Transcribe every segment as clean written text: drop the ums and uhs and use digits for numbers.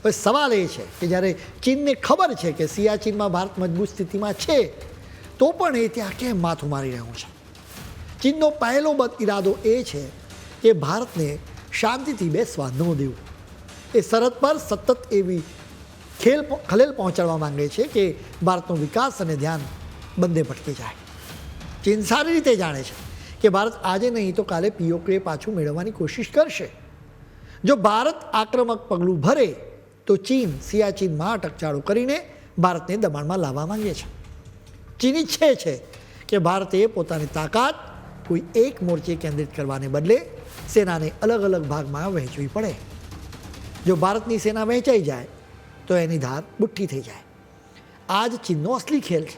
હવે સવાલ એ છે કે જ્યારે ચીનને ખબર છે કે સિયાચીનમાં ભારત મજબૂત સ્થિતિમાં છે, તો પણ એ ત્યાં કેમ માથું મારી રહ્યું છે? ચીનનો પહેલો બદ ઇરાદો એ છે કે ભારતને શાંતિથી બેસવા ન દેવું. એ સરહદ પર સતત એવી ખલેલ પહોંચાડવા માંગે છે કે ભારતનો વિકાસ અને ધ્યાન બંને ભટકી જાય. ચીન સારી રીતે જાણે છે કે ભારત આજે નહીં તો કાલે પીઓકે પાછું મેળવવાની કોશિશ કરશે. જો ભારત આક્રમક પગલું ભરે તો ચીન સિયાચીનમાં અટકચાળો કરીને ભારતને દબાણમાં લાવવા માંગે છે. ચીન ઈચ્છે છે કે ભારતે પોતાની તાકાત કોઈ એક મોરચે કેન્દ્રિત કરવાને બદલે સેનાને અલગ અલગ ભાગમાં વહેંચવી પડે. જો ભારતની સેના વહેંચાઈ જાય તો એની ધાર બુઠ્ઠી થઈ જાય. આ જ ચીનનો અસલી ખેલ છે.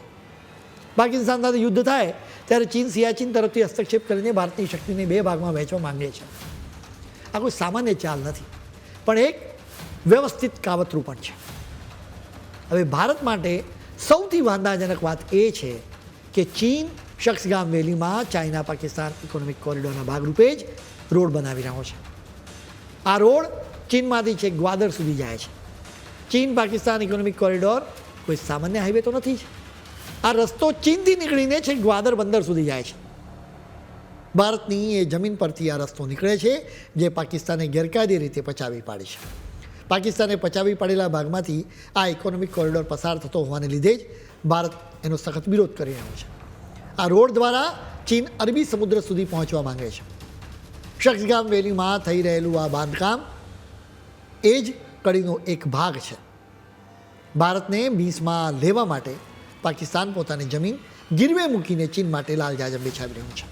પાકિસ્તાન સાથે યુદ્ધ થાય ત્યારે ચીન સિયાચીન તરફથી હસ્તક્ષેપ કરીને ભારતની શક્તિને બે ભાગમાં વહેંચવા માંગે છે. આ કોઈ સામાન્ય ચાલ નથી, પણ એક વ્યવસ્થિત કાવતરું પણ છે. હવે ભારત માટે સૌથી વાંધાજનક વાત એ છે કે ચીન શખ્સગામ વેલીમાં ચાઇના પાકિસ્તાન ઇકોનોમિક કોરિડોરના ભાગરૂપે જ રોડ બનાવી રહ્યો છે. આ રોડ ચીનમાંથી છેક ગ્વાદર સુધી જાય છે. ચીન પાકિસ્તાન ઇકોનોમિક કોરિડોર કોઈ સામાન્ય હાઈવે તો નથી જ. આ રસ્તો ચીનથી નીકળીને છેક ગ્વાદર બંદર સુધી જાય છે. ભારતની એ જમીન પરથી આ રસ્તો નીકળે છે જે પાકિસ્તાને ગેરકાયદે રીતે પચાવી પાડી છે. પાકિસ્તાને પચાવી પાડેલા ભાગમાંથી આ ઇકોનોમિક કોરિડોર પસાર થતો હોવાને લીધે જ ભારત એનો સખત વિરોધ કરી રહ્યો છે. આ રોડ દ્વારા ચીન અરબી સમુદ્ર સુધી પહોંચવા માંગે છે. શખ્સગામ વેલીમાં થઈ રહેલું આ બાંધકામ એ જ કડીનો એક ભાગ છે. ભારતને બીસમાં લેવા માટે પાકિસ્તાન પોતાની જમીન ગીરવે મૂકીને ચીન માટે લાલજાજમ બિછાવી રહ્યું છે.